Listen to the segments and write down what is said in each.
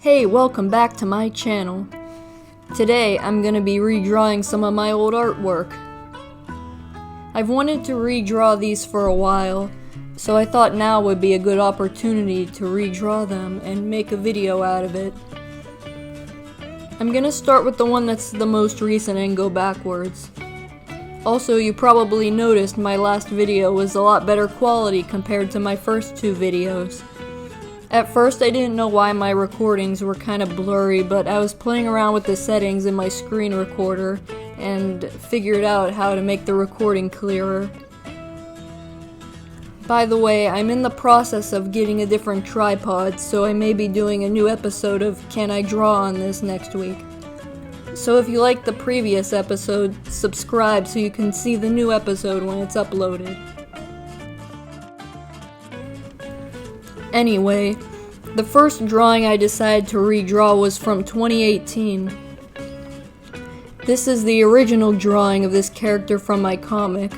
Hey, welcome back to my channel. Today I'm gonna be redrawing some of my old artwork. I've wanted to redraw these for a while, so I thought now would be a good opportunity to redraw them and make a video out of it. I'm gonna start with the one that's the most recent and go backwards. Also, you probably noticed my last video was a lot better quality compared to my first two videos. At first I didn't know why my recordings were kind of blurry, but I was playing around with the settings in my screen recorder and figured out how to make the recording clearer. By the way, I'm in the process of getting a different tripod, so I may be doing a new episode of Can I Draw on this next week. So if you liked the previous episode, subscribe so you can see the new episode when it's uploaded. Anyway, the first drawing I decided to redraw was from 2018. This is the original drawing of this character from my comic.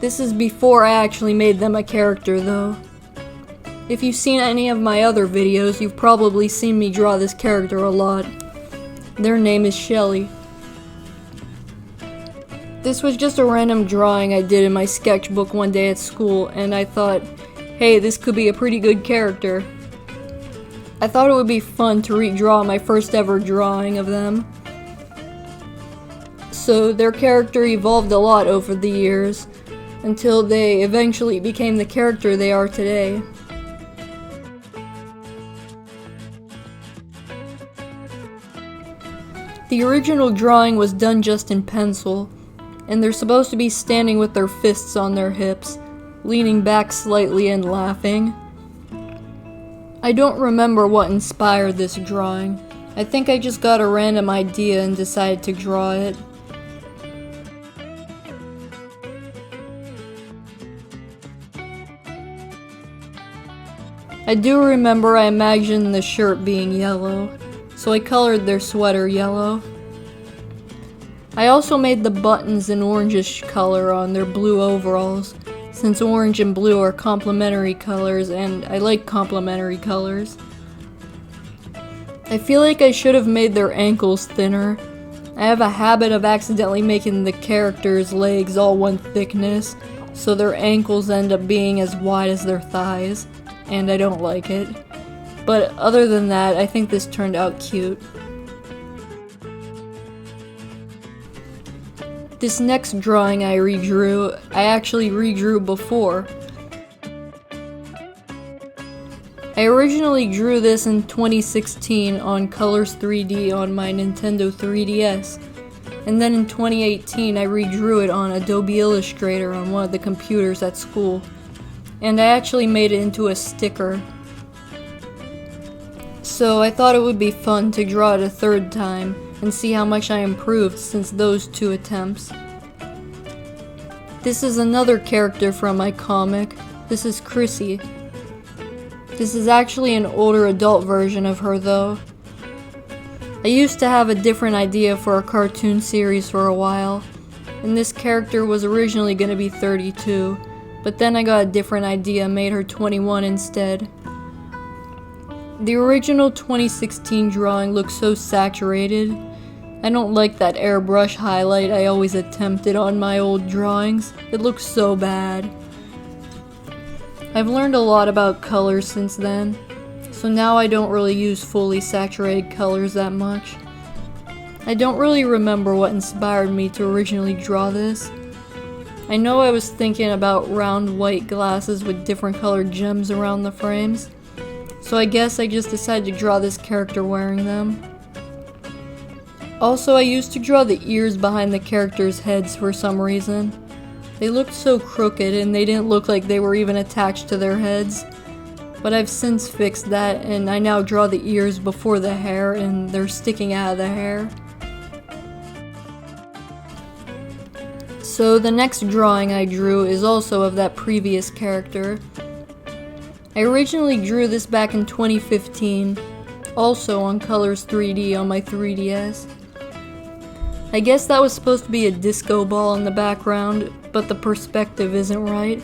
This is before I actually made them a character though. If you've seen any of my other videos, you've probably seen me draw this character a lot. Their name is Shelly. This was just a random drawing I did in my sketchbook one day at school, and I thought, hey, this could be a pretty good character. I thought it would be fun to redraw my first ever drawing of them. So their character evolved a lot over the years, until they eventually became the character they are today. The original drawing was done just in pencil, and they're supposed to be standing with their fists on their hips, leaning back slightly and laughing. I don't remember what inspired this drawing. I think I just got a random idea and decided to draw it. I do remember I imagined the shirt being yellow, so I colored their sweater yellow. I also made the buttons an orangish color on their blue overalls, since orange and blue are complementary colors, and I like complementary colors. I feel like I should have made their ankles thinner. I have a habit of accidentally making the characters' legs all one thickness, so their ankles end up being as wide as their thighs, and I don't like it. But other than that, I think this turned out cute. This next drawing I redrew, I actually redrew before. I originally drew this in 2016 on Colors 3D on my Nintendo 3DS, and then in 2018 I redrew it on Adobe Illustrator on one of the computers at school, and I actually made it into a sticker. So I thought it would be fun to draw it a third time and see how much I improved since those two attempts. This is another character from my comic. This is Chrissy. This is actually an older adult version of her though. I used to have a different idea for a cartoon series for a while, and this character was originally going to be 32, but then I got a different idea and made her 21 instead. The original 2016 drawing looks so saturated. I don't like that airbrush highlight I always attempted on my old drawings. It looks so bad. I've learned a lot about colors since then, so now I don't really use fully saturated colors that much. I don't really remember what inspired me to originally draw this. I know I was thinking about round white glasses with different colored gems around the frames, so I guess I just decided to draw this character wearing them. Also, I used to draw the ears behind the characters' heads for some reason. They looked so crooked and they didn't look like they were even attached to their heads. But I've since fixed that, and I now draw the ears before the hair and they're sticking out of the hair. So the next drawing I drew is also of that previous character. I originally drew this back in 2015, also on Colors 3D on my 3DS. I guess that was supposed to be a disco ball in the background, but the perspective isn't right,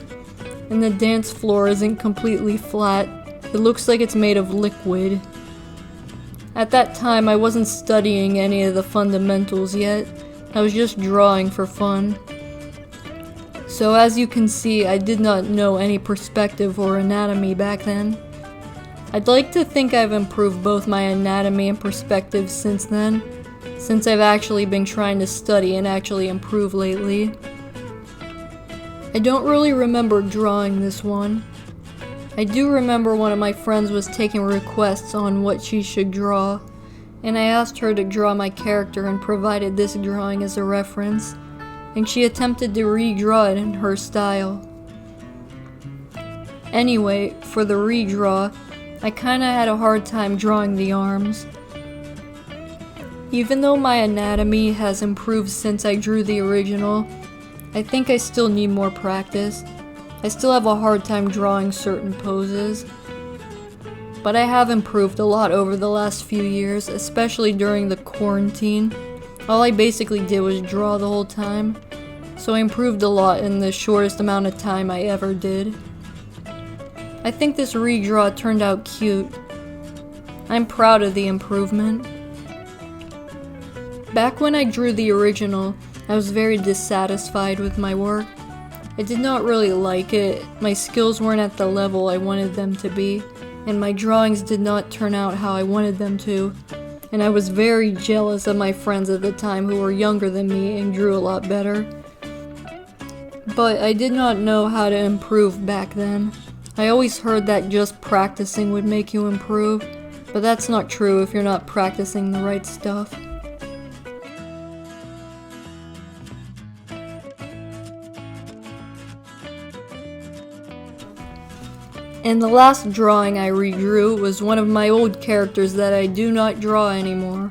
and the dance floor isn't completely flat, It looks like it's made of liquid. At that time, I wasn't studying any of the fundamentals yet. I was just drawing for fun. So as you can see, I did not know any perspective or anatomy back then. I'd like to think I've improved both my anatomy and perspective since then, since I've actually been trying to study and actually improve lately. I don't really remember drawing this one. I do remember one of my friends was taking requests on what she should draw, and I asked her to draw my character and provided this drawing as a reference, and she attempted to redraw it in her style. Anyway, for the redraw, I kinda had a hard time drawing the arms. Even though my anatomy has improved since I drew the original, I think I still need more practice. I still have a hard time drawing certain poses. But I have improved a lot over the last few years, especially during the quarantine. All I basically did was draw the whole time, so I improved a lot in the shortest amount of time I ever did. I think this redraw turned out cute. I'm proud of the improvement. Back when I drew the original, I was very dissatisfied with my work. I did not really like it, my skills weren't at the level I wanted them to be, and my drawings did not turn out how I wanted them to, and I was very jealous of my friends at the time who were younger than me and drew a lot better. But I did not know how to improve back then. I always heard that just practicing would make you improve, but that's not true if you're not practicing the right stuff. And the last drawing I redrew was one of my old characters that I do not draw anymore.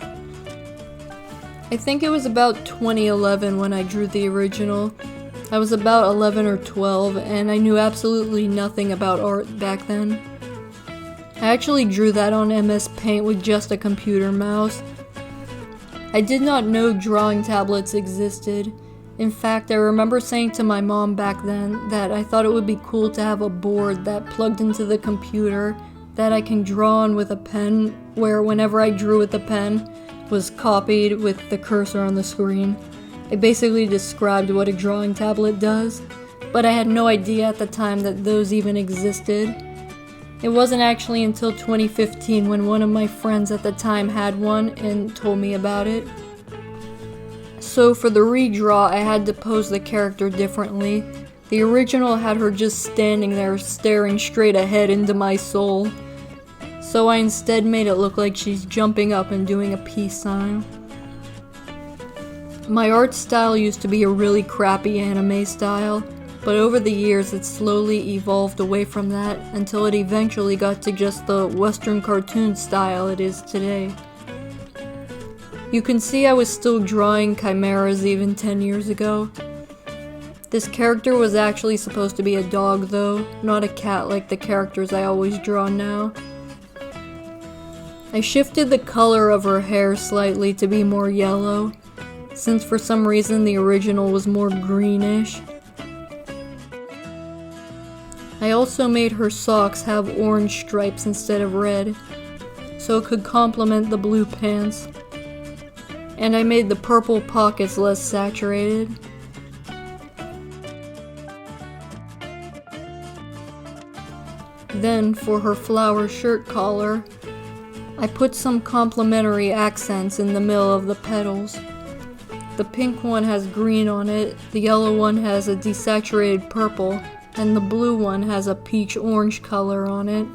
I think it was about 2011 when I drew the original. I was about 11 or 12 and I knew absolutely nothing about art back then. I actually drew that on MS Paint with just a computer mouse. I did not know drawing tablets existed. In fact, I remember saying to my mom back then that I thought it would be cool to have a board that plugged into the computer that I can draw on with a pen, where whenever I drew with the pen was copied with the cursor on the screen. I basically described what a drawing tablet does, but I had no idea at the time that those even existed. It wasn't actually until 2015 when one of my friends at the time had one and told me about it. So for the redraw, I had to pose the character differently. The original had her just standing there staring straight ahead into my soul. So I instead made it look like she's jumping up and doing a peace sign. My art style used to be a really crappy anime style, but over the years it slowly evolved away from that until it eventually got to just the Western cartoon style it is today. You can see I was still drawing chimeras even 10 years ago. This character was actually supposed to be a dog though, not a cat like the characters I always draw now. I shifted the color of her hair slightly to be more yellow, since for some reason the original was more greenish. I also made her socks have orange stripes instead of red, so it could complement the blue pants. And I made the purple pockets less saturated. Then, for her flower shirt collar, I put some complementary accents in the middle of the petals. The pink one has green on it, the yellow one has a desaturated purple, and the blue one has a peach-orange color on it.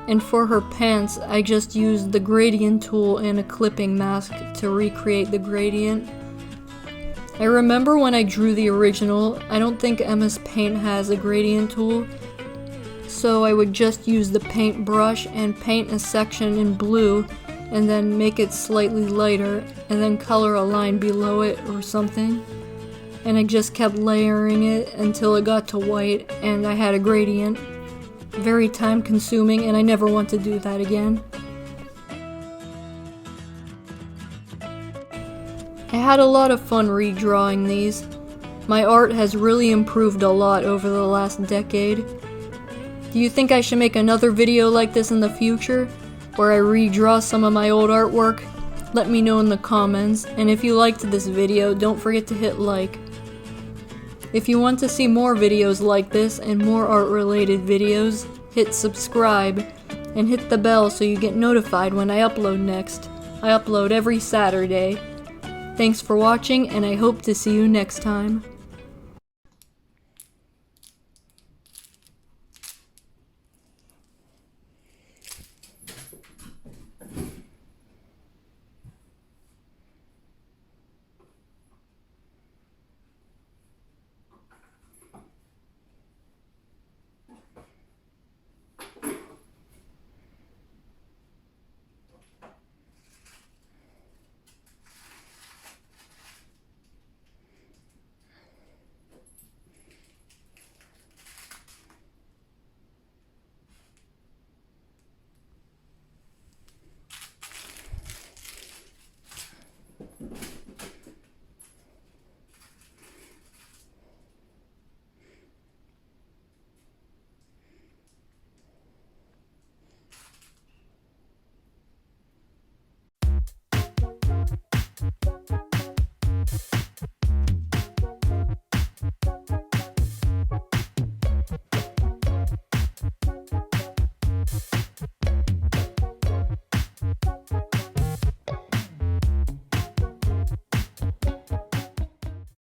And for her pants, I just used the gradient tool and a clipping mask to recreate the gradient. I remember when I drew the original, I don't think MS Paint has a gradient tool, so I would just use the paintbrush and paint a section in blue and then make it slightly lighter and then color a line below it or something. And I just kept layering it until it got to white and I had a gradient. Very time consuming and I never want to do that again. I had a lot of fun redrawing these. My art has really improved a lot over the last decade. Do you think I should make another video like this in the future, where I redraw some of my old artwork? Let me know in the comments, and if you liked this video, don't forget to hit like. If you want to see more videos like this and more art related videos, hit subscribe and hit the bell so you get notified when I upload next. I upload every Saturday. Thanks for watching, and I hope to see you next time.